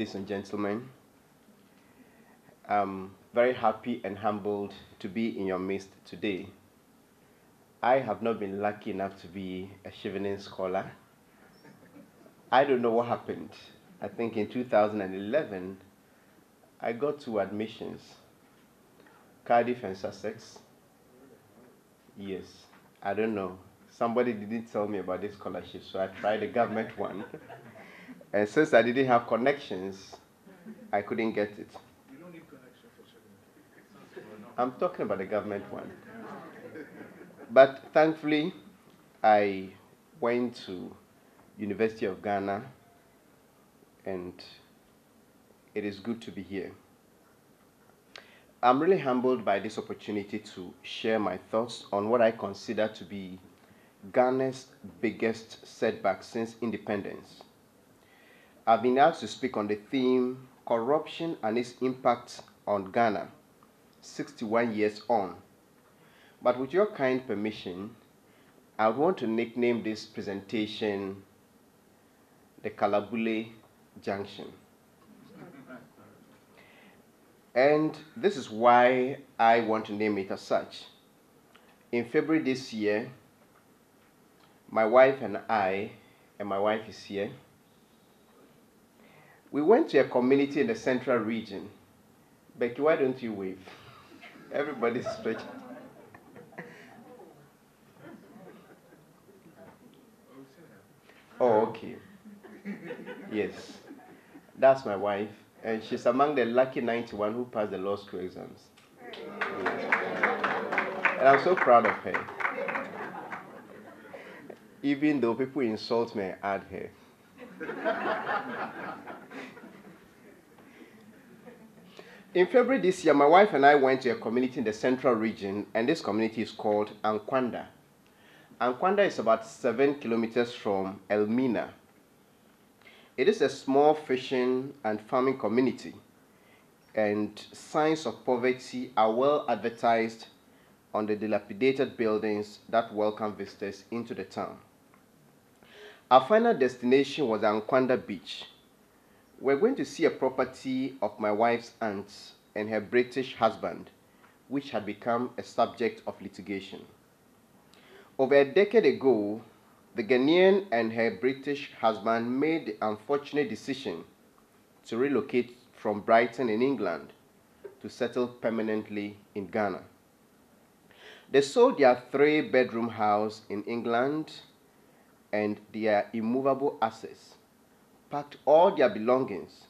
ladies and gentlemen. I'm very happy and humbled to be in your midst today. I have not been lucky enough to be a Chevening scholar. I don't know what happened. I think in 2011, I got two admissions, Cardiff and Sussex. Yes, I don't know. Somebody didn't tell me about this scholarship, so I tried the government one. And since I didn't have connections, I couldn't get it. You don't need connection for Chevening. I'm talking about the government one. But thankfully, I went to University of Ghana, and it is good to be here. I'm really humbled by this opportunity to share my thoughts on what I consider to be Ghana's biggest setback since independence. I've been asked to speak on the theme Corruption and its Impact on Ghana, 61 years on. But with your kind permission, I would want to nickname this presentation the Kalabule Junction. And this is why I want to name it as such. In February this year, my wife and my wife is here, we went to a community in the central region. Becky, why don't you wave? Everybody's stretching. Oh, okay. Yes. That's my wife. And she's among the lucky 91 who passed the law school exams. And I'm so proud of her. Even though people insult me, I add her. In February this year, my wife and I went to a community in the central region, and this community is called Ankwanda. Ankwanda is about 7 kilometers from Elmina. It is a small fishing and farming community, and signs of poverty are well advertised on the dilapidated buildings that welcome visitors into the town. Our final destination was Ankwanda Beach. We're going to see a property of my wife's aunt and her British husband, which had become a subject of litigation. Over a decade ago, the Ghanaian and her British husband made the unfortunate decision to relocate from Brighton in England to settle permanently in Ghana. They sold their 3-bedroom house in England and their immovable assets, packed all their belongings,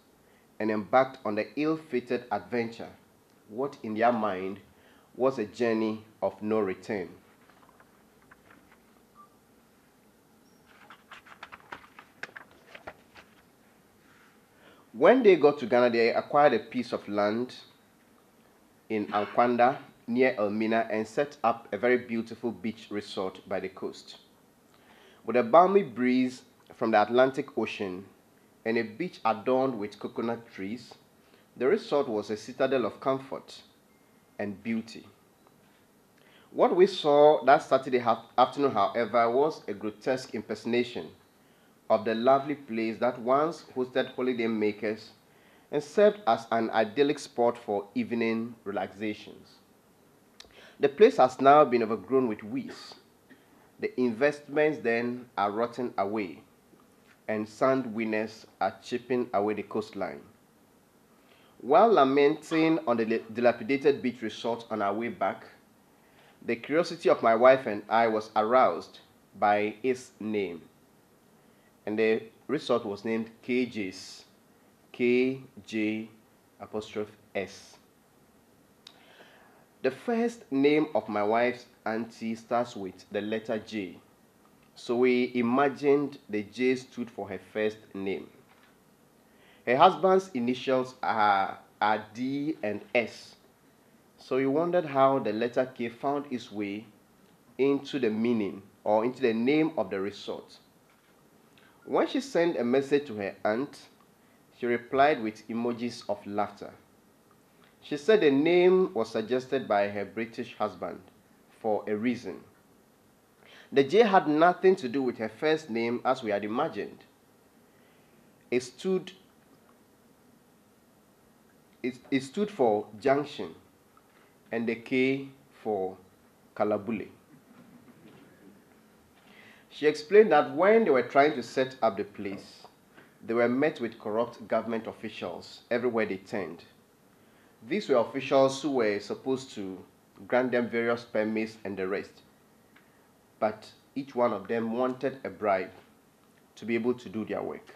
and embarked on the ill-fated adventure, what in their mind was a journey of no return. When they got to Ghana, they acquired a piece of land in Ankwanda near Elmina and set up a very beautiful beach resort by the coast. With a balmy breeze from the Atlantic Ocean and a beach adorned with coconut trees, the resort was a citadel of comfort and beauty. What we saw that Saturday afternoon, however, was a grotesque impersonation of the lovely place that once hosted holiday makers and served as an idyllic spot for evening relaxations. The place has now been overgrown with weeds. The investments then are rotting away, and sand winners are chipping away the coastline. While lamenting on the dilapidated beach resort on our way back, the curiosity of my wife and I was aroused by its name. And the resort was named KJ's, KJ apostrophe S. The first name of my wife's auntie starts with the letter J. So we imagined the J stood for her first name. Her husband's initials are D and S. So we wondered how the letter K found its way into the meaning or into the name of the resort. When she sent a message to her aunt, she replied with emojis of laughter. She said the name was suggested by her British husband for a reason. The J had nothing to do with her first name as we had imagined. It stood It stood for junction, and the K for Kalabule. She explained that when they were trying to set up the place, they were met with corrupt government officials everywhere they turned. These were officials who were supposed to grant them various permits and the rest, but each one of them wanted a bribe to be able to do their work.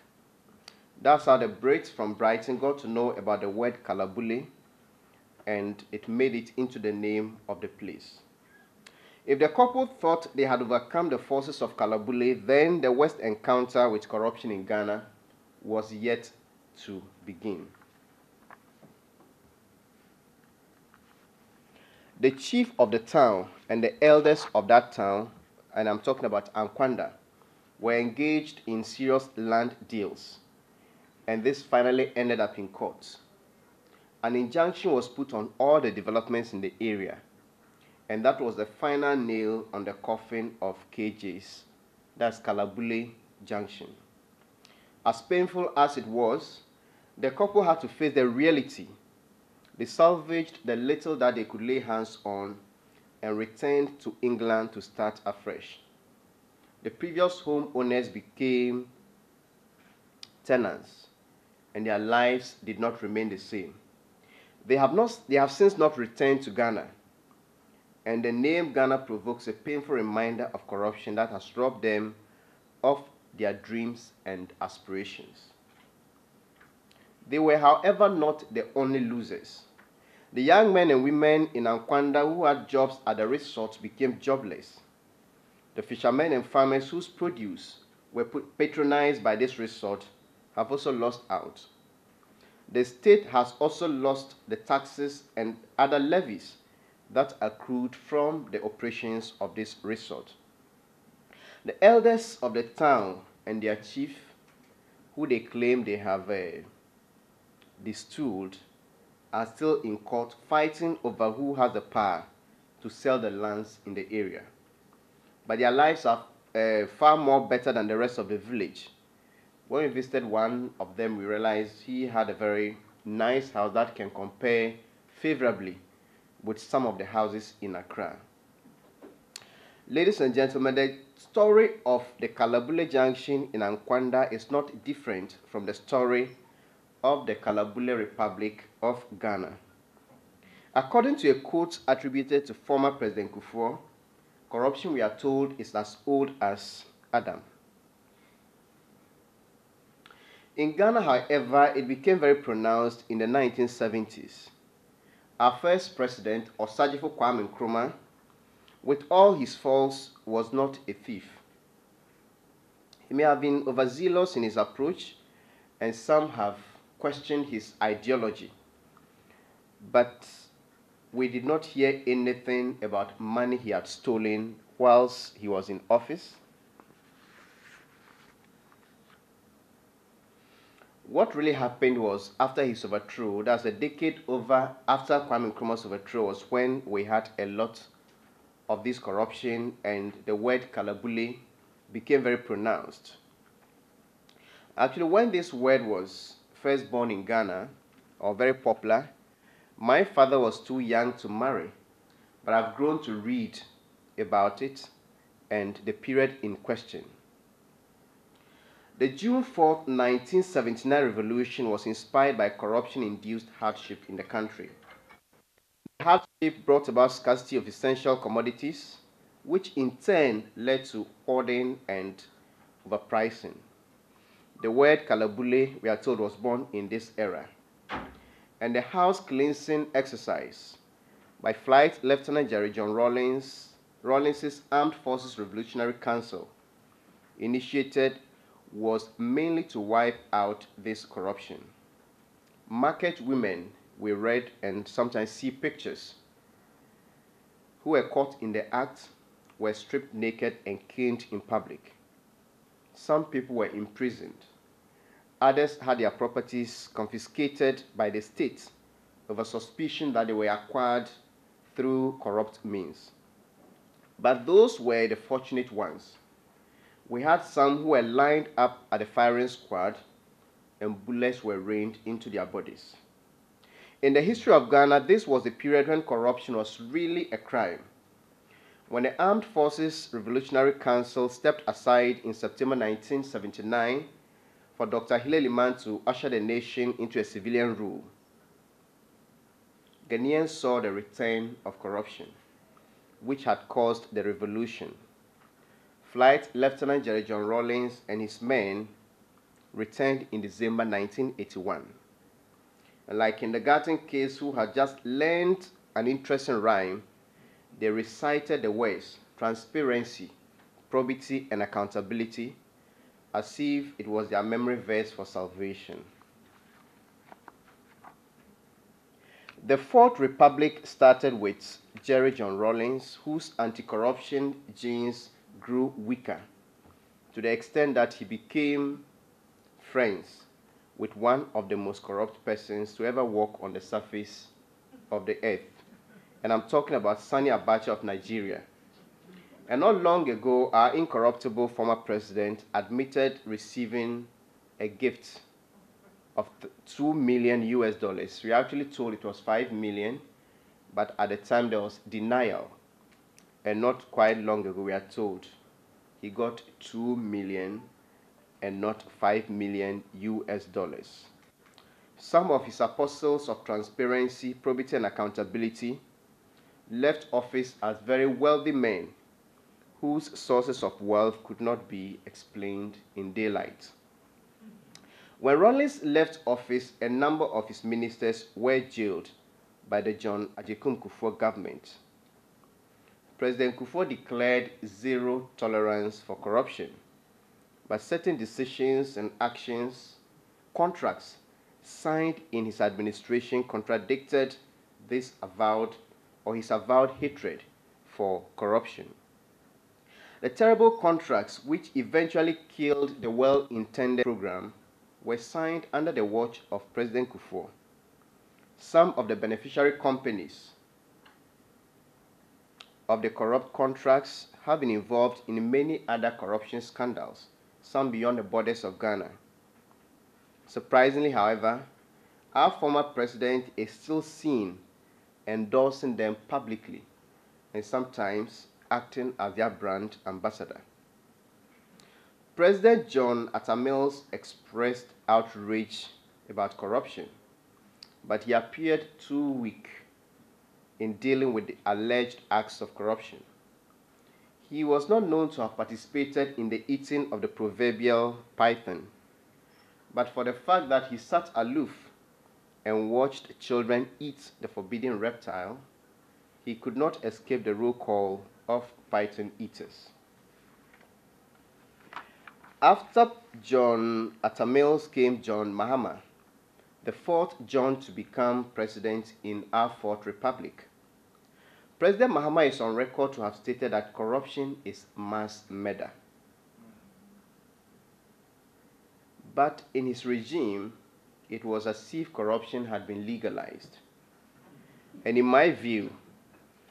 That's how the Brits from Brighton got to know about the word Kalabule, and it made it into the name of the place. If the couple thought they had overcome the forces of Kalabule, then the worst encounter with corruption in Ghana was yet to begin. The chief of the town and the elders of that town, and I'm talking about Ankwanda, were engaged in serious land deals, and this finally ended up in court. An injunction was put on all the developments in the area, and that was the final nail on the coffin of KJ's, that's Kalabule Junction. As painful as it was, the couple had to face the reality. They salvaged the little that they could lay hands on and returned to England to start afresh. The previous homeowners became tenants, and their lives did not remain the same. They have since not returned to Ghana, and the name Ghana provokes a painful reminder of corruption that has robbed them of their dreams and aspirations. They were, however, not the only losers. The young men and women in Ankwanda who had jobs at the resort became jobless. The fishermen and farmers whose produce were patronized by this resort have also lost out. The state has also lost the taxes and other levies that accrued from the operations of this resort. The elders of the town and their chief, who they claim they have distilled, are still in court fighting over who has the power to sell the lands in the area. But their lives are far more better than the rest of the village. When we visited one of them, we realized he had a very nice house that can compare favorably with some of the houses in Accra. Ladies and gentlemen, the story of the Kalabule Junction in Ankwanda is not different from the story of the Kalabule Republic of Ghana. According to a quote attributed to former President Kufuor, corruption, we are told, is as old as Adam. In Ghana, however, it became very pronounced in the 1970s. Our first president, Osagyefo Kwame Nkrumah, with all his faults, was not a thief. He may have been overzealous in his approach, and some have questioned his ideology. But we did not hear anything about money he had stolen whilst he was in office. What really happened was after his overthrow, that's a decade over after Kwame Nkrumah's overthrow, was when we had a lot of this corruption and the word Kalabule became very pronounced. Actually, when this word was first born in Ghana, or very popular, my father was too young to marry, but I've grown to read about it and the period in question. The June 4th, 1979 revolution was inspired by corruption-induced hardship in the country. The hardship brought about scarcity of essential commodities, which in turn led to hoarding and overpricing. The word Kalabule, we are told, was born in this era. And the house cleansing exercise by Flight Lieutenant Jerry John Rawlins's Armed Forces Revolutionary Council, initiated, was mainly to wipe out this corruption. Market women, we read and sometimes see pictures, who were caught in the act, were stripped naked and caned in public. Some people were imprisoned. Others had their properties confiscated by the state over suspicion that they were acquired through corrupt means. But those were the fortunate ones. We had some who were lined up at the firing squad and bullets were rained into their bodies. In the history of Ghana, this was a period when corruption was really a crime. When the Armed Forces Revolutionary Council stepped aside in September 1979 for Dr. Hillel Liman to usher the nation into a civilian rule, Ghanaians saw the return of corruption, which had caused the revolution. Flight Lieutenant Jerry John Rawlings and his men returned in December 1981. And like kindergarten kids who had just learned an interesting rhyme, they recited the words transparency, probity, and accountability as if it was their memory verse for salvation. The Fourth Republic started with Jerry John Rawlings, whose anti-corruption genes grew weaker to the extent that he became friends with one of the most corrupt persons to ever walk on the surface of the earth. And I'm talking about Sani Abacha of Nigeria. And not long ago, our incorruptible former president admitted receiving a gift of $2 million US. We actually told it was 5 million, but at the time there was denial. And not quite long ago, we are told he got 2 million and not 5 million US. Some of his apostles of transparency, probity, and accountability left office as very wealthy men whose sources of wealth could not be explained in daylight. When Rawlings left office, a number of his ministers were jailed by the John Agyekum Kufuor government. President Kufuor declared zero tolerance for corruption, but certain decisions and actions, contracts signed in his administration contradicted this his avowed hatred for corruption. The terrible contracts which eventually killed the well-intended program were signed under the watch of President Kufuor. Some of the beneficiary companies of the corrupt contracts have been involved in many other corruption scandals, some beyond the borders of Ghana. Surprisingly, however, our former president is still seen endorsing them publicly and sometimes acting as their brand ambassador. President John Atta Mills expressed outrage about corruption, but he appeared too weak in dealing with the alleged acts of corruption. He was not known to have participated in the eating of the proverbial python, but for the fact that he sat aloof and watched children eat the forbidden reptile, he could not escape the roll call of python eaters. After John Atta Mills came John Mahama, the fourth John to become president in our Fourth Republic. President Mahama is on record to have stated that corruption is mass murder. But in his regime, it was as if corruption had been legalized. And in my view,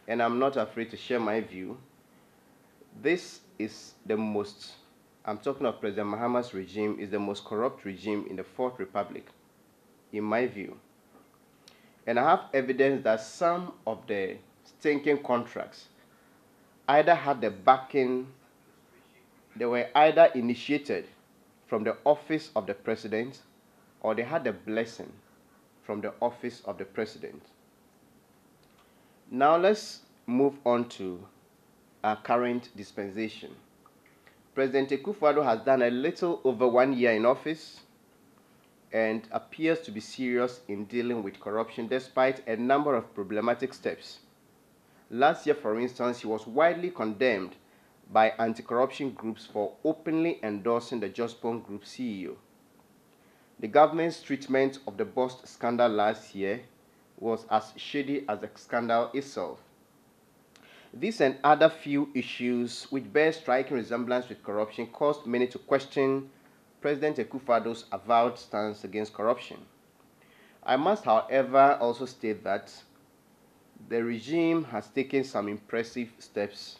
and I'm not afraid to share my view, this is the most, I'm talking of President Mahama's regime, is the most corrupt regime in the Fourth Republic, in my view. And I have evidence that some of the stinking contracts either had the backing, they were either initiated from the office of the president or they had the blessing from the office of the president. Now let's move on to our current dispensation. President Akufo-Addo has done a little over 1 year in office and appears to be serious in dealing with corruption despite a number of problematic steps. Last year, for instance, he was widely condemned by anti-corruption groups for openly endorsing the Jospon Group CEO. The government's treatment of the bust scandal last year was as shady as the scandal itself. These and other few issues which bear striking resemblance with corruption caused many to question President Akufo-Addo's avowed stance against corruption. I must, however, also state that the regime has taken some impressive steps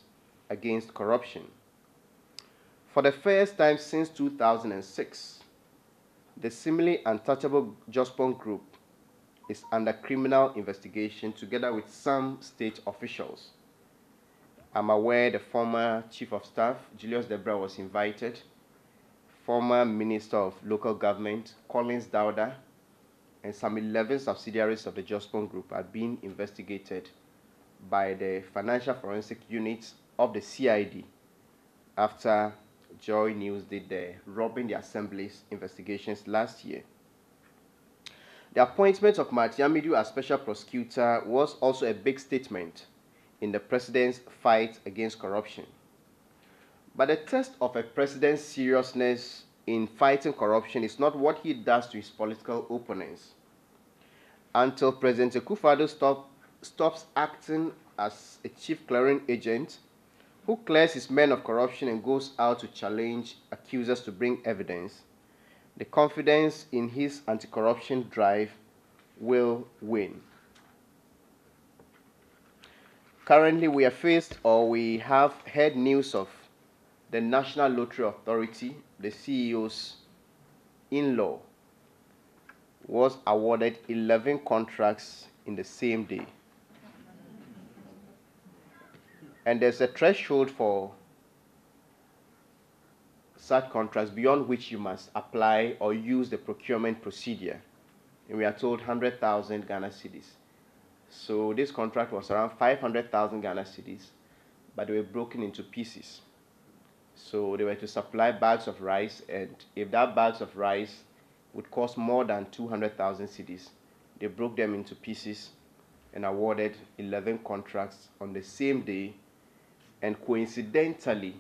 against corruption. For the first time since 2006, the seemingly untouchable Jospon Group is under criminal investigation together with some state officials. I'm aware the former Chief of Staff, Julius Debra, was invited. Former Minister of Local Government, Collins Dauda, and some 11 subsidiaries of the Jospon Group are being investigated by the Financial Forensic Unit of the CID after Joy News did the robbing the assemblies investigations last year. The appointment of Martin Amidu as special prosecutor was also a big statement in the president's fight against corruption. But the test of a president's seriousness in fighting corruption is not what he does to his political opponents. Until President Akufo-Addo stops acting as a chief clearing agent who clears his men of corruption and goes out to challenge accusers to bring evidence, the confidence in his anti-corruption drive will win. Currently, we have heard news of the National Lottery Authority, the CEO's in-law, was awarded 11 contracts in the same day. And there's a threshold for such contracts beyond which you must apply or use the procurement procedure. And we are told 100,000 Ghana cedis. So this contract was around 500,000 Ghana cedis, but they were broken into pieces. So they were to supply bags of rice, and if that bags of rice would cost more than 200,000 cedis, they broke them into pieces and awarded 11 contracts on the same day. And coincidentally,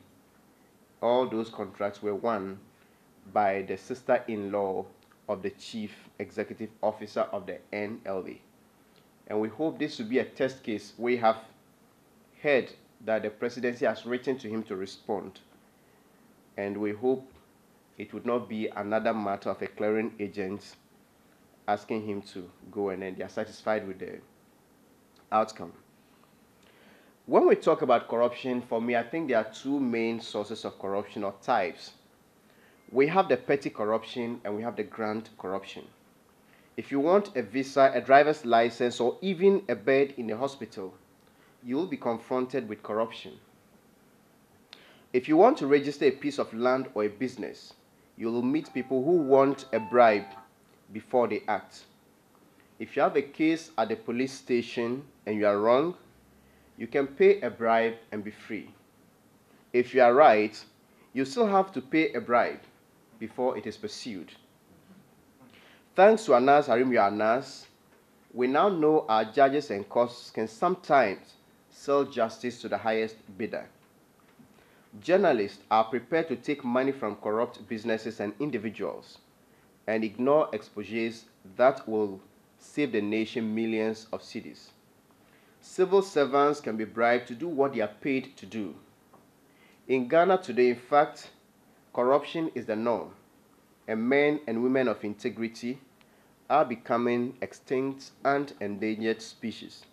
all those contracts were won by the sister-in-law of the chief executive officer of the NLA. And we hope this will be a test case. We have heard that the presidency has written to him to respond. And we hope it would not be another matter of a clearing agent asking him to go and then they are satisfied with the outcome. When we talk about corruption, for me, I think there are two main sources of corruption or types. We have the petty corruption and we have the grand corruption. If you want a visa, a driver's license, or even a bed in a hospital, you will be confronted with corruption. If you want to register a piece of land or a business, you will meet people who want a bribe before they act. If you have a case at the police station and you are wrong, you can pay a bribe and be free. If you are right, you still have to pay a bribe before it is pursued. Thanks to Anas Harimyo Anas, we now know our judges and courts can sometimes sell justice to the highest bidder. Journalists are prepared to take money from corrupt businesses and individuals and ignore exposés that will save the nation millions of cedis. Civil servants can be bribed to do what they are paid to do. In Ghana today, in fact, corruption is the norm, and men and women of integrity are becoming extinct and endangered species.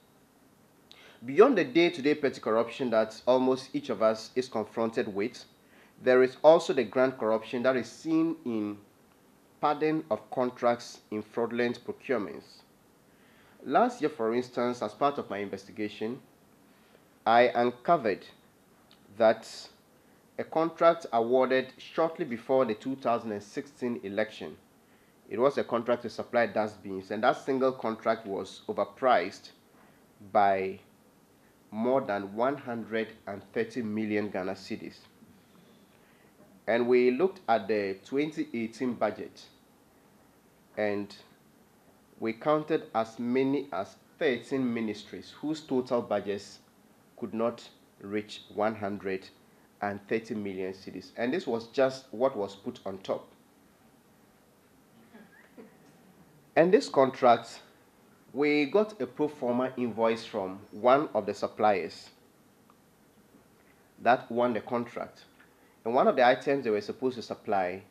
Beyond the day-to-day petty corruption that almost each of us is confronted with, there is also the grand corruption that is seen in padding of contracts in fraudulent procurements. Last year, for instance, as part of my investigation, I uncovered that a contract awarded shortly before the 2016 election, it was a contract to supply dustbins, and that single contract was overpriced by more than 130 million Ghana cedis. And we looked at the 2018 budget, and we counted as many as 13 ministries whose total budgets could not reach 130 million cedis. And this was just what was put on top. And this contract, we got a pro forma invoice from one of the suppliers that won the contract. And one of the items they were supposed to supply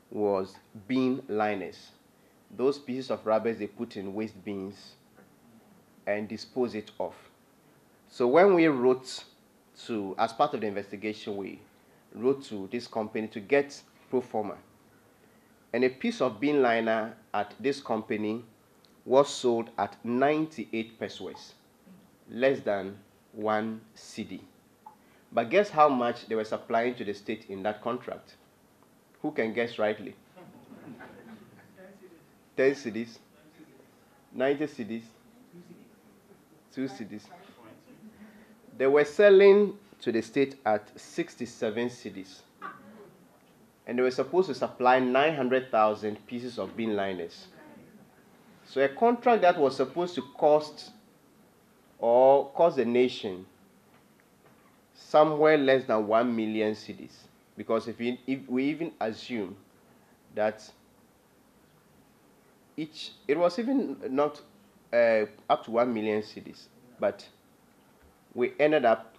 was bin liners. Those pieces of rubber they put in waste bins and dispose it off. So when we wrote to, as part of the investigation, we wrote to this company to get pro forma. And a piece of bin liner at this company was sold at 98 pesos, less than 1 cedi. But guess how much they were supplying to the state in that contract? Who can guess rightly? 10 cedis, 90 cedis, 2 cedis. They were selling to the state at 67 cedis. And they were supposed to supply 900,000 pieces of bean liners. So a contract that was supposed to cost the nation somewhere less than 1 million cedis. Because if we even assume that it was even not up to 1 million cedis, but we ended up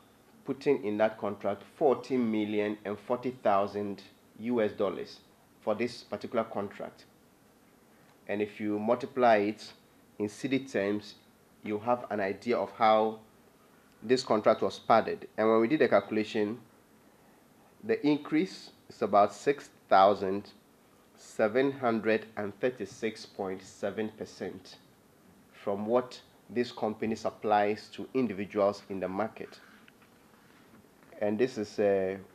putting in that contract 14,040,000 US dollars for this particular contract. And if you multiply it in cedi terms, you have an idea of how this contract was padded. And when we did the calculation, the increase is about 6,736.7% from what this company supplies to individuals in the market. And this is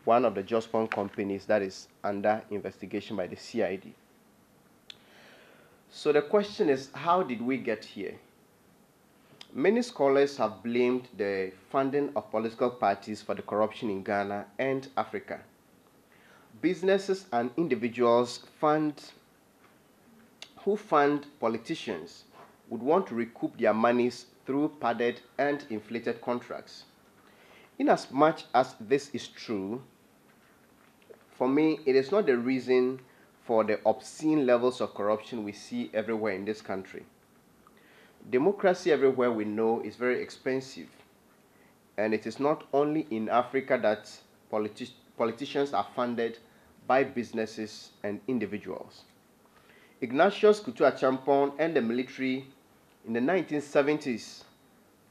one of the Jospon companies that is under investigation by the CID. So the question is, how did we get here? Many scholars have blamed the funding of political parties for the corruption in Ghana and Africa. Businesses and individuals who fund politicians would want to recoup their monies through padded and inflated contracts. Inasmuch as this is true, for me, it is not the reason for the obscene levels of corruption we see everywhere in this country. Democracy everywhere we know is very expensive, and it is not only in Africa that politicians are funded by businesses and individuals. Ignatius Kutu-Acheampong and the military in the 1970s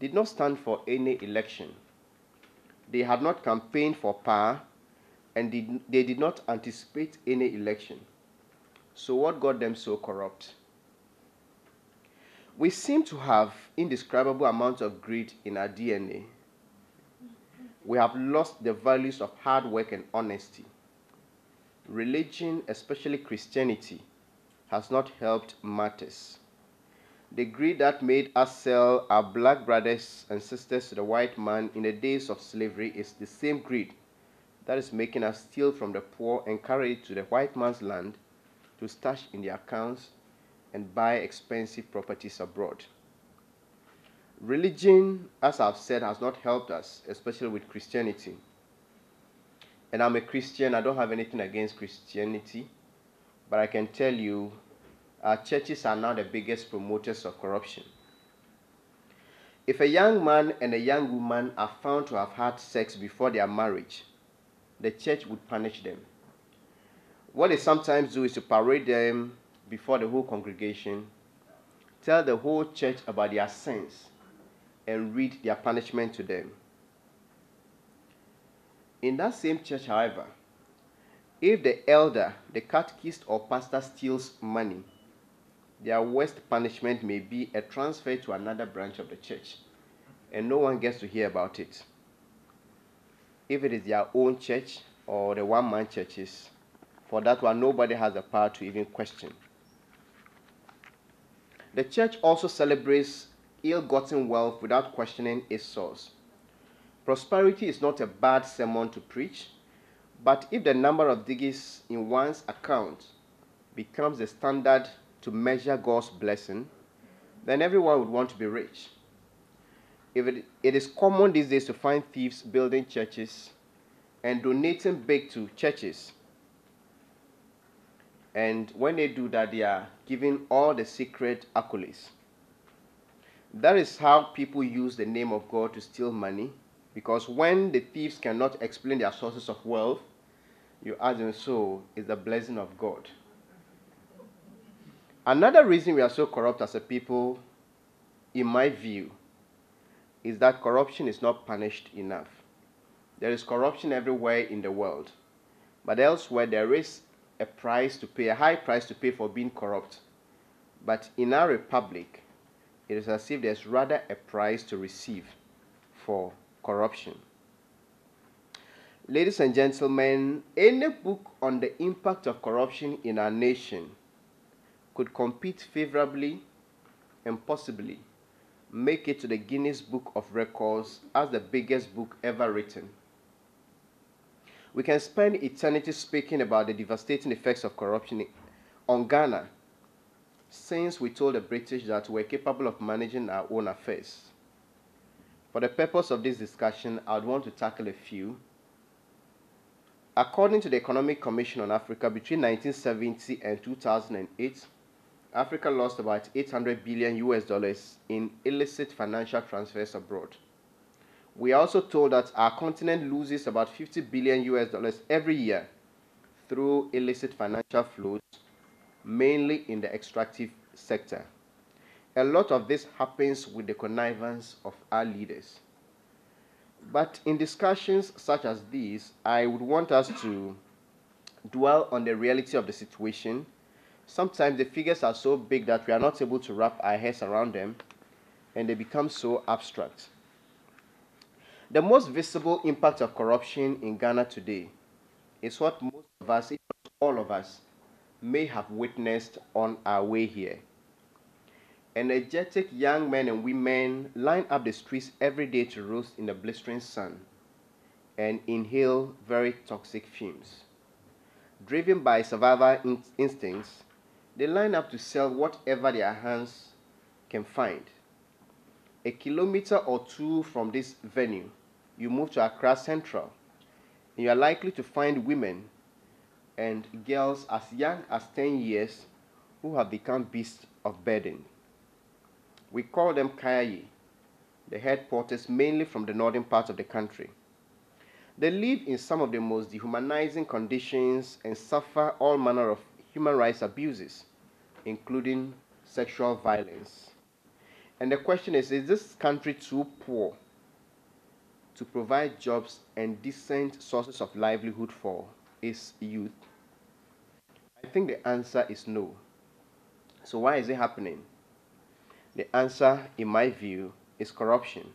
did not stand for any election. They had not campaigned for power, and they did not anticipate any election. So what got them so corrupt? We seem to have indescribable amounts of greed in our DNA. We have lost the values of hard work and honesty. Religion, especially Christianity, has not helped matters. The greed that made us sell our black brothers and sisters to the white man in the days of slavery is the same greed that is making us steal from the poor and carry it to the white man's land to stash in their accounts and buy expensive properties abroad. Religion, as I've said, has not helped us, especially with Christianity. And I'm a Christian. I don't have anything against Christianity, but I can tell you our churches are now the biggest promoters of corruption. If a young man and a young woman are found to have had sex before their marriage, the church would punish them. What they sometimes do is to parade them before the whole congregation, tell the whole church about their sins, and read their punishment to them. In that same church, however, if the elder, the catechist, or pastor steals money, their worst punishment may be a transfer to another branch of the church, and no one gets to hear about it. If it is their own church or the one-man churches, for that one, nobody has the power to even question. The church also celebrates ill-gotten wealth without questioning its source. Prosperity is not a bad sermon to preach, but if the number of digits in one's account becomes the standard to measure God's blessing, then everyone would want to be rich. It is common these days to find thieves building churches and donating big to churches. And when they do that, they are giving all the secret accolades. That is how people use the name of God to steal money, because when the thieves cannot explain their sources of wealth, you ask them, so is the blessing of God. Another reason we are so corrupt as a people, in my view, is that corruption is not punished enough. There is corruption everywhere in the world, but elsewhere there is a price to pay, a high price to pay for being corrupt. But in our republic, It is as if there's rather a price to receive for corruption. Ladies and gentlemen, any book on the impact of corruption in our nation could compete favorably and possibly make it to the Guinness Book of Records as the biggest book ever written. We can spend eternity speaking about the devastating effects of corruption on Ghana, since we told the British that we're capable of managing our own affairs. For the purpose of this discussion, I would want to tackle a few. According to the Economic Commission on Africa, between 1970 and 2008, Africa lost about 800 billion US dollars in illicit financial transfers abroad. We are also told that our continent loses about 50 billion US dollars every year through illicit financial flows, mainly in the extractive sector. A lot of this happens with the connivance of our leaders. But in discussions such as these, I would want us to dwell on the reality of the situation. Sometimes the figures are so big that we are not able to wrap our heads around them, and they become so abstract. The most visible impact of corruption in Ghana today is what most of us, if not all of us, may have witnessed on our way here. Energetic young men and women line up the streets every day to roast in the blistering sun and inhale very toxic fumes. Driven by survival instincts, they line up to sell whatever their hands can find. A kilometer or two from this venue, you move to Accra Central, and you are likely to find women and girls as young as 10 years who have become beasts of burden. We call them Kayayi, the head porters mainly from the northern part of the country. They live in some of the most dehumanizing conditions and suffer all manner of human rights abuses, including sexual violence. And the question is this country too poor to provide jobs and decent sources of livelihood for its youth? I think the answer is no. So why is it happening? The answer, in my view, is corruption.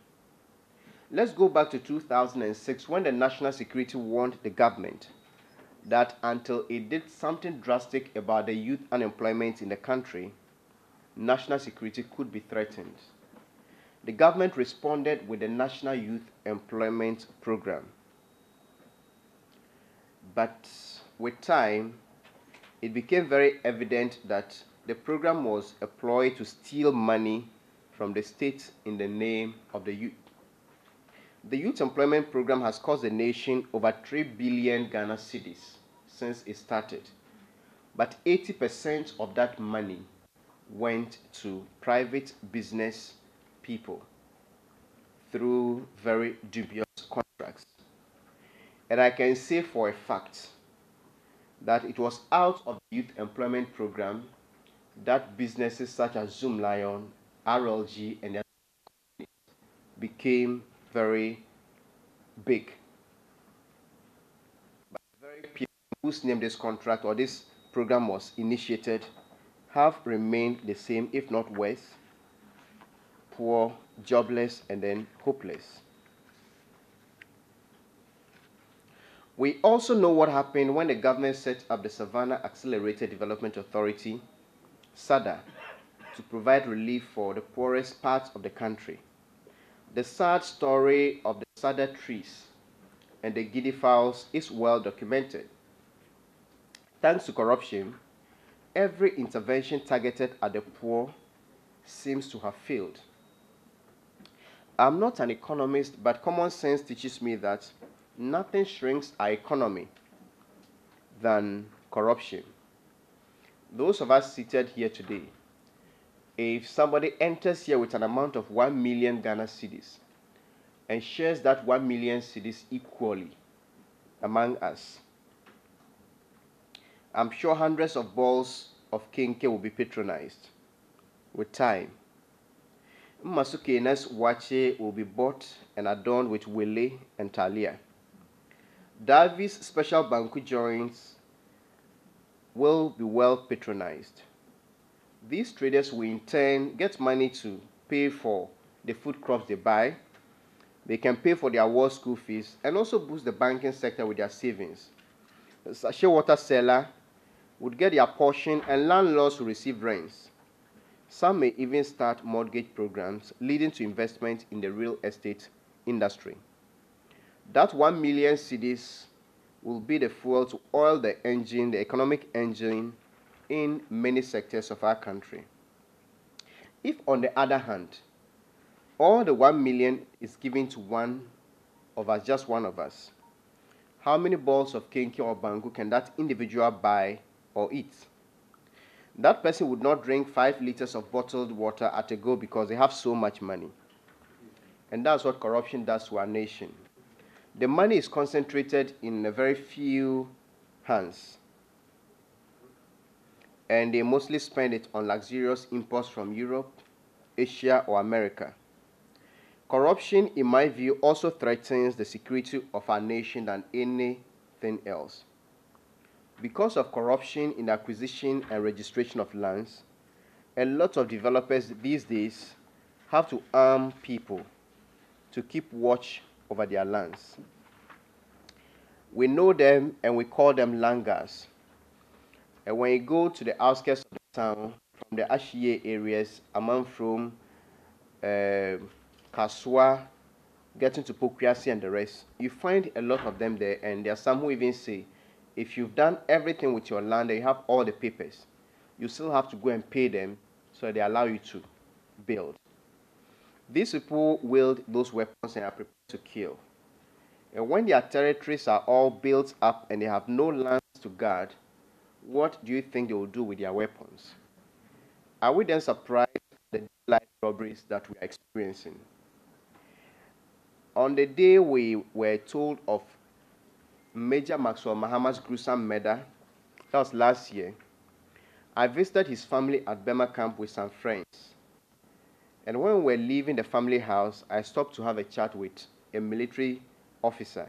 Let's go back to 2006 when the National Security warned the government that until it did something drastic about the youth unemployment in the country, national security could be threatened. The government responded with the National Youth Employment Program. But with time, it became very evident that the program was a ploy to steal money from the state in the name of the youth. The Youth Employment Program has cost the nation over 3 billion Ghana cedis since it started. But 80% of that money went to private business people through very dubious contracts. And I can say for a fact that it was out of the Youth Employment Program that businesses such as Zoom Lion, RLG, and their became very big. But the very people whose name this contract or this program was initiated have remained the same, if not worse, poor, jobless, and then hopeless. We also know what happened when the government set up the Savannah Accelerated Development Authority, SADA, to provide relief for the poorest parts of the country. The sad story of the SADA trees and the giddy fowls is well documented. Thanks to corruption, every intervention targeted at the poor seems to have failed. I'm not an economist, but common sense teaches me that nothing shrinks our economy than corruption. Those of us seated here today, if somebody enters here with an amount of 1 million Ghana cedis and shares that 1 million cedis equally among us, I'm sure hundreds of balls of kenke will be patronized with time. Masukena's wache will be bought and adorned with wele and talia. Davies special banku joints will be well patronized. These traders will in turn get money to pay for the food crops they buy. They can pay for their war school fees and also boost the banking sector with their savings. A sachet water seller would get their portion and landlords will receive rents. Some may even start mortgage programs leading to investment in the real estate industry. That 1 million cedis will be the fuel to oil the engine, the economic engine in many sectors of our country. If, on the other hand, all the 1 million is given to one of us, just one of us, how many balls of kenke or bangu can that individual buy or eat? That person would not drink 5 liters of bottled water at a go because they have so much money. And that's what corruption does to our nation. The money is concentrated in a very few hands. And they mostly spend it on luxurious imports from Europe, Asia, or America. Corruption, in my view, also threatens the security of our nation than anything else. Because of corruption in the acquisition and registration of lands, a lot of developers these days have to arm people to keep watch over their lands. We know them and we call them langars. And when you go to the outskirts of the town, from the Ashie areas, Amanfrom, Kaswa, getting to Pokuasi and the rest, you find a lot of them there, and there are some who even say, if you've done everything with your land and you have all the papers, you still have to go and pay them so they allow you to build. These people wield those weapons and are prepared to kill. And when their territories are all built up and they have no lands to guard, what do you think they will do with their weapons? Are we then surprised at the daylight robberies that we are experiencing? On the day we were told of Major Maxwell Mahama's gruesome murder, that was last year, I visited his family at Bema Camp with some friends. And when we were leaving the family house, I stopped to have a chat with a military officer.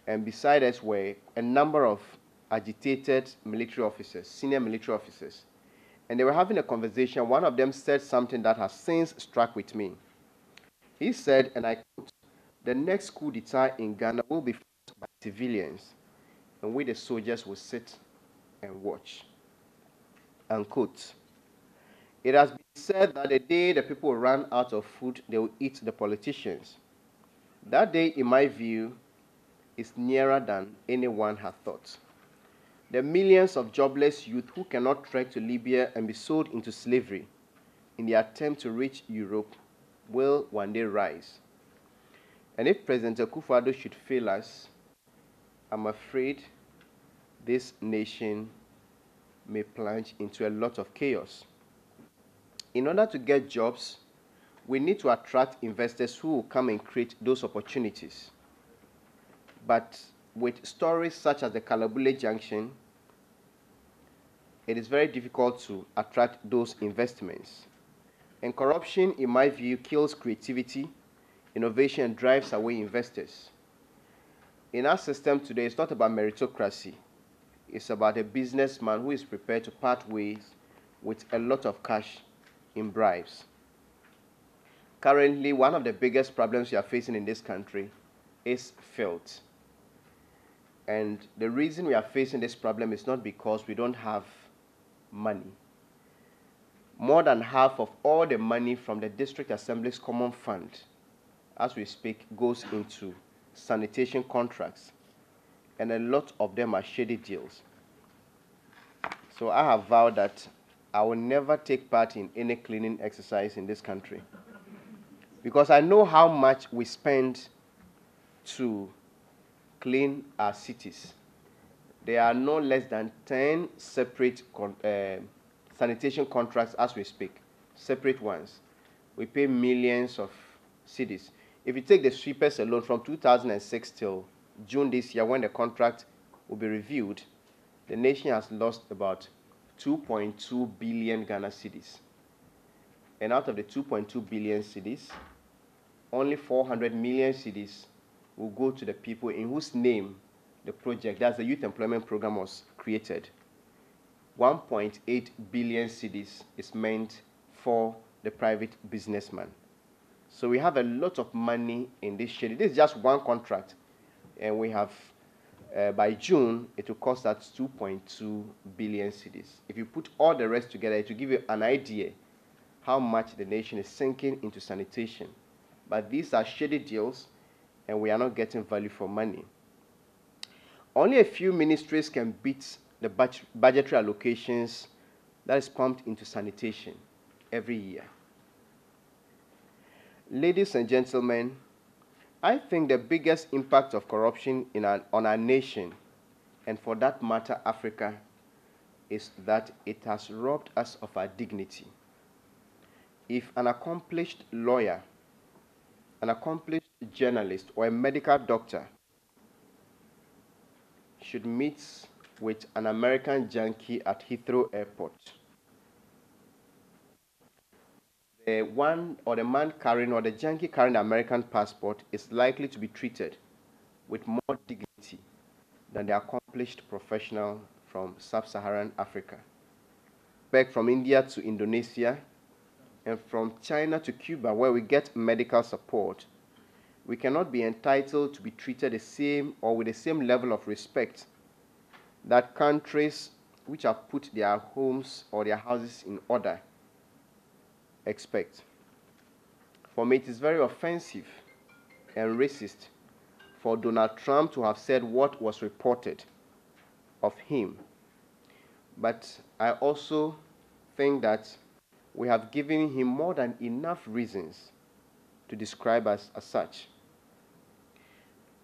And beside us were a number of agitated military officers, senior military officers. And they were having a conversation. One of them said something that has since struck with me. He said, and I quote, "The next coup d'etat in Ghana will be fought by civilians, and we the soldiers will sit and watch." Unquote. It has been said that the day the people run out of food, they will eat the politicians. That day, in my view, is nearer than anyone had thought. The millions of jobless youth who cannot trek to Libya and be sold into slavery in the attempt to reach Europe will one day rise. And if President Akufo-Addo should fail us, I'm afraid this nation may plunge into a lot of chaos. In order to get jobs, we need to attract investors who will come and create those opportunities. But with stories such as the Kalabule Junction, it is very difficult to attract those investments. And corruption, in my view, kills creativity, innovation, and drives away investors. In our system today, it's not about meritocracy. It's about a businessman who is prepared to part ways with a lot of cash in bribes. Currently, one of the biggest problems we are facing in this country is filth. And the reason we are facing this problem is not because we don't have money. More than half of all the money from the District Assembly's Common Fund, as we speak, goes into sanitation contracts. And a lot of them are shady deals. So I have vowed that I will never take part in any cleaning exercise in this country. Because I know how much we spend to clean our cities. There are no less than 10 separate sanitation contracts as we speak, separate ones. We pay millions of cedis. If you take the sweepers alone from 2006 till June this year, when the contract will be reviewed, the nation has lost about 2.2 billion Ghana cedis. And out of the 2.2 billion cedis, only 400 million cedis will go to the people in whose name the project, that's the Youth Employment Program, was created. 1.8 billion cedis is meant for the private businessman. So we have a lot of money in this shady. This is just one contract, and we have by June it will cost us 2.2 billion cedis. If you put all the rest together, it will give you an idea how much the nation is sinking into sanitation. But these are shady deals, and we are not getting value for money. Only a few ministries can beat the budgetary allocations that is pumped into sanitation every year. Ladies and gentlemen, I think the biggest impact of corruption on our nation, and for that matter Africa, is that it has robbed us of our dignity. If an accomplished lawyer, an accomplished journalist, or a medical doctor should meet with an American junkie at Heathrow Airport, the junkie carrying the American passport is likely to be treated with more dignity than the accomplished professional from sub-Saharan Africa. Back from India to Indonesia, and from China to Cuba, where we get medical support, we cannot be entitled to be treated the same or with the same level of respect that countries which have put their homes or their houses in order expect. For me, it is very offensive and racist for Donald Trump to have said what was reported of him. But I also think that we have given him more than enough reasons to describe us as such.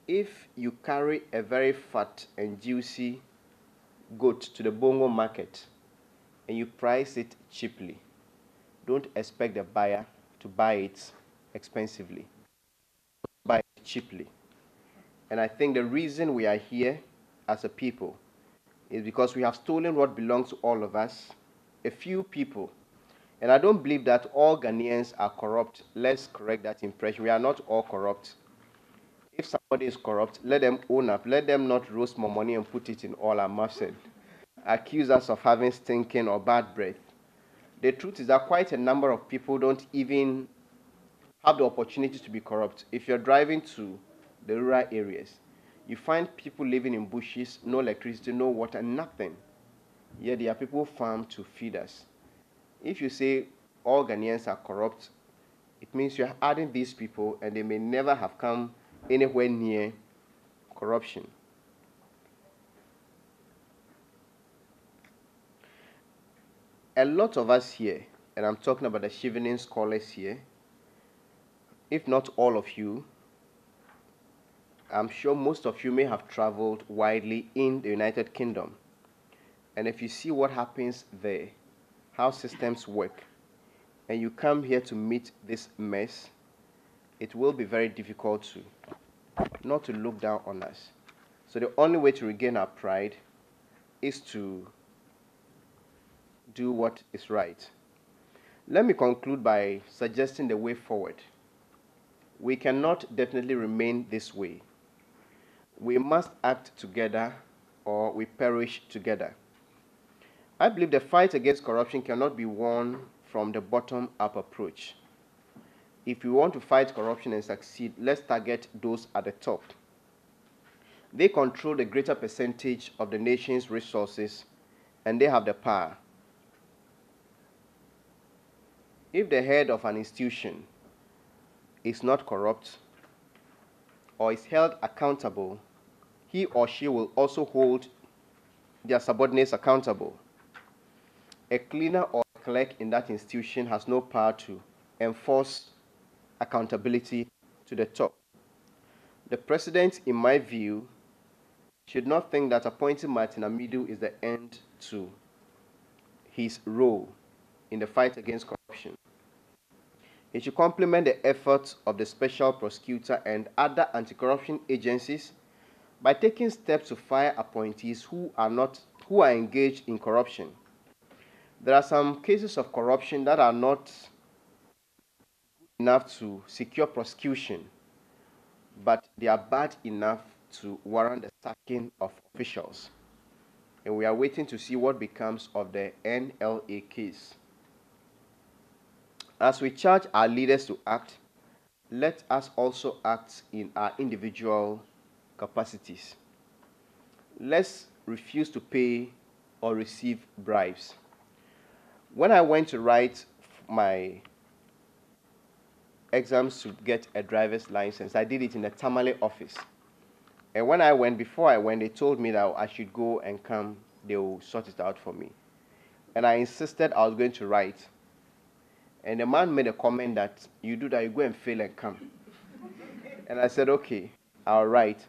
If you carry a very fat and juicy goat to the Bongo market and you price it cheaply, don't expect the buyer to buy it expensively. Buy it cheaply. And I think the reason we are here as a people is because we have stolen what belongs to all of us, a few people. And I don't believe that all Ghanaians are corrupt. Let's correct that impression. We are not all corrupt. If somebody is corrupt, let them own up. Let them not roast more money and put it in all our mouths and accuse us of having stinking or bad breath. The truth is that quite a number of people don't even have the opportunity to be corrupt. If you're driving to the rural areas, you find people living in bushes, no electricity, no water, nothing. Yet there are people farm to feed us. If you say all Ghanaians are corrupt, it means you're adding these people and they may never have come anywhere near corruption. A lot of us here, and I'm talking about the Chevening scholars here, if not all of you, I'm sure most of you may have traveled widely in the United Kingdom. And if you see what happens there, how systems work, and you come here to meet this mess, it will be very difficult not to look down on us. So the only way to regain our pride is to do what is right. Let me conclude by suggesting the way forward. We cannot definitely remain this way. We must act together or we perish together. I believe the fight against corruption cannot be won from the bottom-up approach. If we want to fight corruption and succeed, let's target those at the top. They control the greater percentage of the nation's resources, and they have the power. If the head of an institution is not corrupt or is held accountable, he or she will also hold their subordinates accountable. A cleaner or a clerk in that institution has no power to enforce accountability to the top. The president, in my view, should not think that appointing Martin Amidu is the end to his role in the fight against corruption. He should complement the efforts of the special prosecutor and other anti-corruption agencies by taking steps to fire appointees who are engaged in corruption. There are some cases of corruption that are not enough to secure prosecution, but they are bad enough to warrant the sacking of officials. And we are waiting to see what becomes of the NLA case. As we charge our leaders to act, let us also act in our individual capacities. Let's refuse to pay or receive bribes. When I went to write my exams to get a driver's license, I did it in the Tamale office. And when I went, before I went, they told me that I should go and come, they will sort it out for me. And I insisted I was going to write. And the man made a comment that, you do that, you go and fail and come. And I said, okay, I'll write.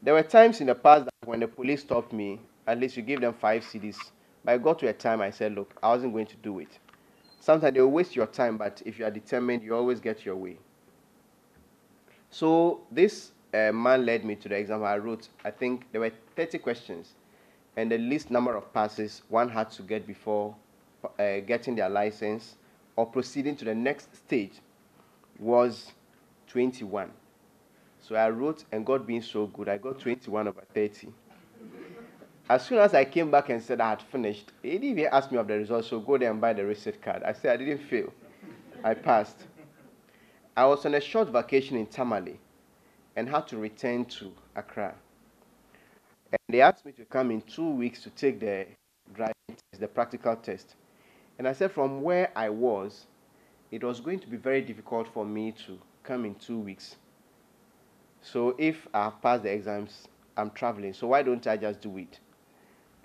There were times in the past that when the police stopped me, at least you give them 5 CDs. But I got to a time I said, look, I wasn't going to do it. Sometimes they will waste your time, but if you are determined, you always get your way. So this man led me to the exam. I wrote, I think there were 30 questions, and the least number of passes one had to get before getting their license or proceeding to the next stage was 21. So I wrote, and God being so good, I got 21 over 30. As soon as I came back and said I had finished, he didn't even ask me of the results, so go there and buy the receipt card. I said I didn't fail. I passed. I was on a short vacation in Tamale and had to return to Accra. And they asked me to come in 2 weeks to take the driving test, the practical test. And I said from where I was, it was going to be very difficult for me to come in 2 weeks. So if I have passed the exams, I'm traveling. So why don't I just do it?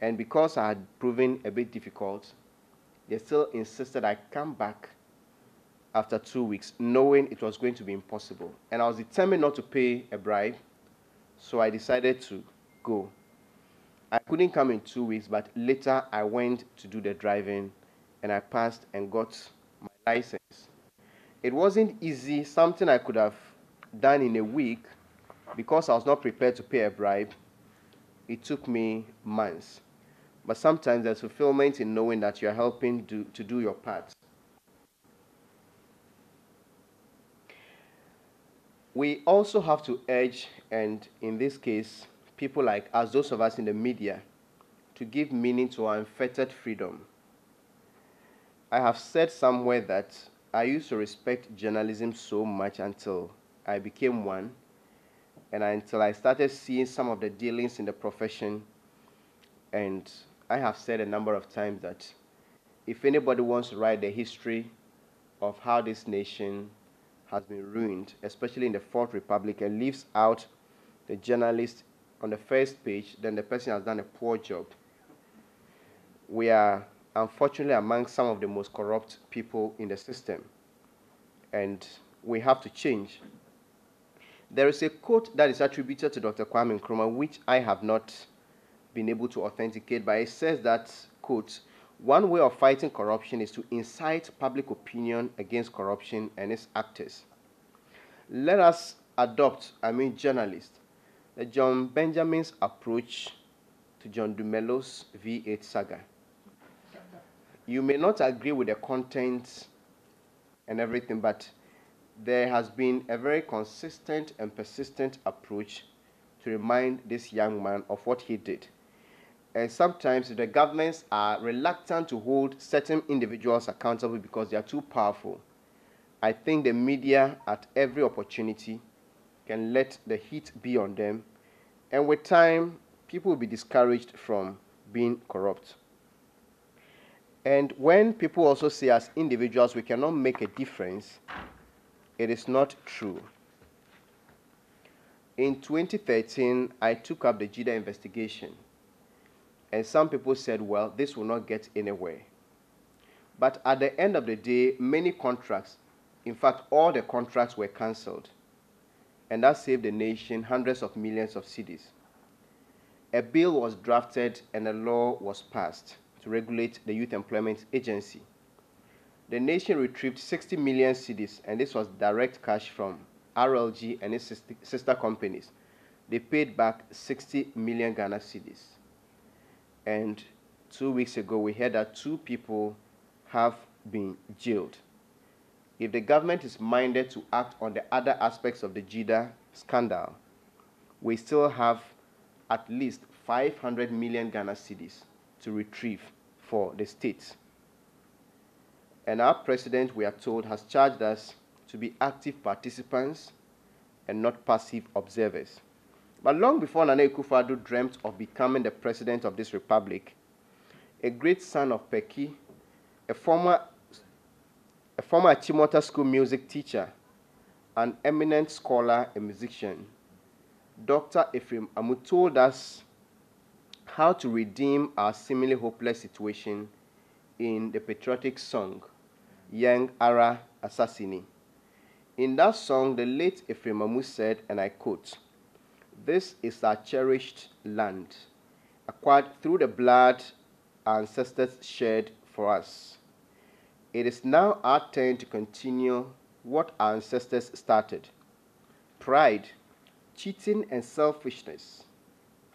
And because I had proven a bit difficult, they still insisted I come back after 2 weeks, knowing it was going to be impossible. And I was determined not to pay a bribe, so I decided to go. I couldn't come in 2 weeks, but later I went to do the driving, and I passed and got my license. It wasn't easy, something I could have done in a week. Because I was not prepared to pay a bribe, it took me months. But sometimes there's fulfillment in knowing that you're helping to do your part. We also have to urge, and in this case, people like us, those of us in the media, to give meaning to our unfettered freedom. I have said somewhere that I used to respect journalism so much until I became one, and until I started seeing some of the dealings in the profession. And I have said a number of times that if anybody wants to write the history of how this nation has been ruined, especially in the Fourth Republic, and leaves out the journalist on the first page, then the person has done a poor job. We are unfortunately among some of the most corrupt people in the system, and we have to change. There is a quote that is attributed to Dr. Kwame Nkrumah, which I have not been able to authenticate, but it says that, quote, one way of fighting corruption is to incite public opinion against corruption and its actors. Let us adopt, journalists, the John Benjamin's approach to John Dumelo's V8 saga. You may not agree with the content and everything, but there has been a very consistent and persistent approach to remind this young man of what he did. And sometimes the governments are reluctant to hold certain individuals accountable because they are too powerful. I think the media, at every opportunity, can let the heat be on them. And with time, people will be discouraged from being corrupt. And when people also say as individuals we cannot make a difference, it is not true. In 2013, I took up the JIDA investigation. And some people said, well, this will not get anywhere. But at the end of the day, many contracts, in fact, all the contracts were cancelled. And that saved the nation hundreds of millions of cedis. A bill was drafted and a law was passed to regulate the Youth Employment Agency. The nation retrieved 60 million cedis, and this was direct cash from RLG and its sister companies. They paid back 60 million Ghana cedis. And 2 weeks ago, we heard that 2 people have been jailed. If the government is minded to act on the other aspects of the JIDA scandal, we still have at least 500 million Ghana cedis to retrieve for the states. And our president, we are told, has charged us to be active participants and not passive observers. But long before Nana Akufo-Addo dreamt of becoming the president of this republic, a great son of Peki, a former Achimota School music teacher, an eminent scholar and musician, Dr. Ephraim Amu told us how to redeem our seemingly hopeless situation in the patriotic song, Yang Ara Assassini. In that song, the late Ephraim Amu said, and I quote, "This is our cherished land, acquired through the blood our ancestors shed for us. It is now our turn to continue what our ancestors started. Pride, cheating, and selfishness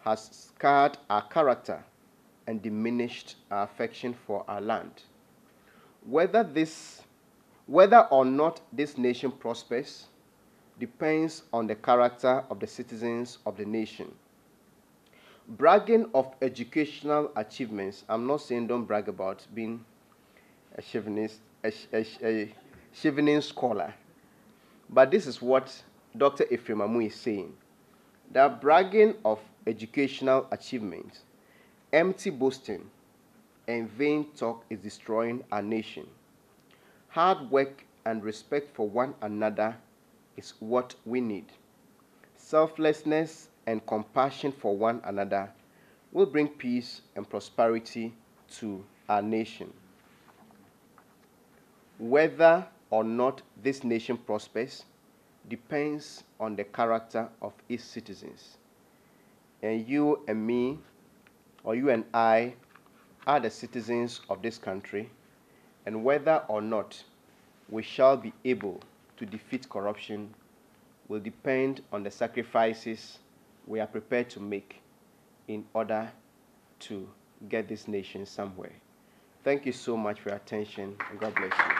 has scarred our character and diminished our affection for our land. Whether or not this nation prospers depends on the character of the citizens of the nation. Bragging of educational achievements, I'm not saying don't brag about being a chauvinist scholar, but this is what Dr. Ephraim Amu is saying, that bragging of educational achievements, empty boasting, and vain talk is destroying our nation. Hard work and respect for one another is what we need. Selflessness and compassion for one another will bring peace and prosperity to our nation. Whether or not this nation prospers depends on the character of its citizens. And you and me, or you and I, are the citizens of this country, and whether or not we shall be able to defeat corruption will depend on the sacrifices we are prepared to make in order to get this nation somewhere. Thank you so much for your attention, and God bless you.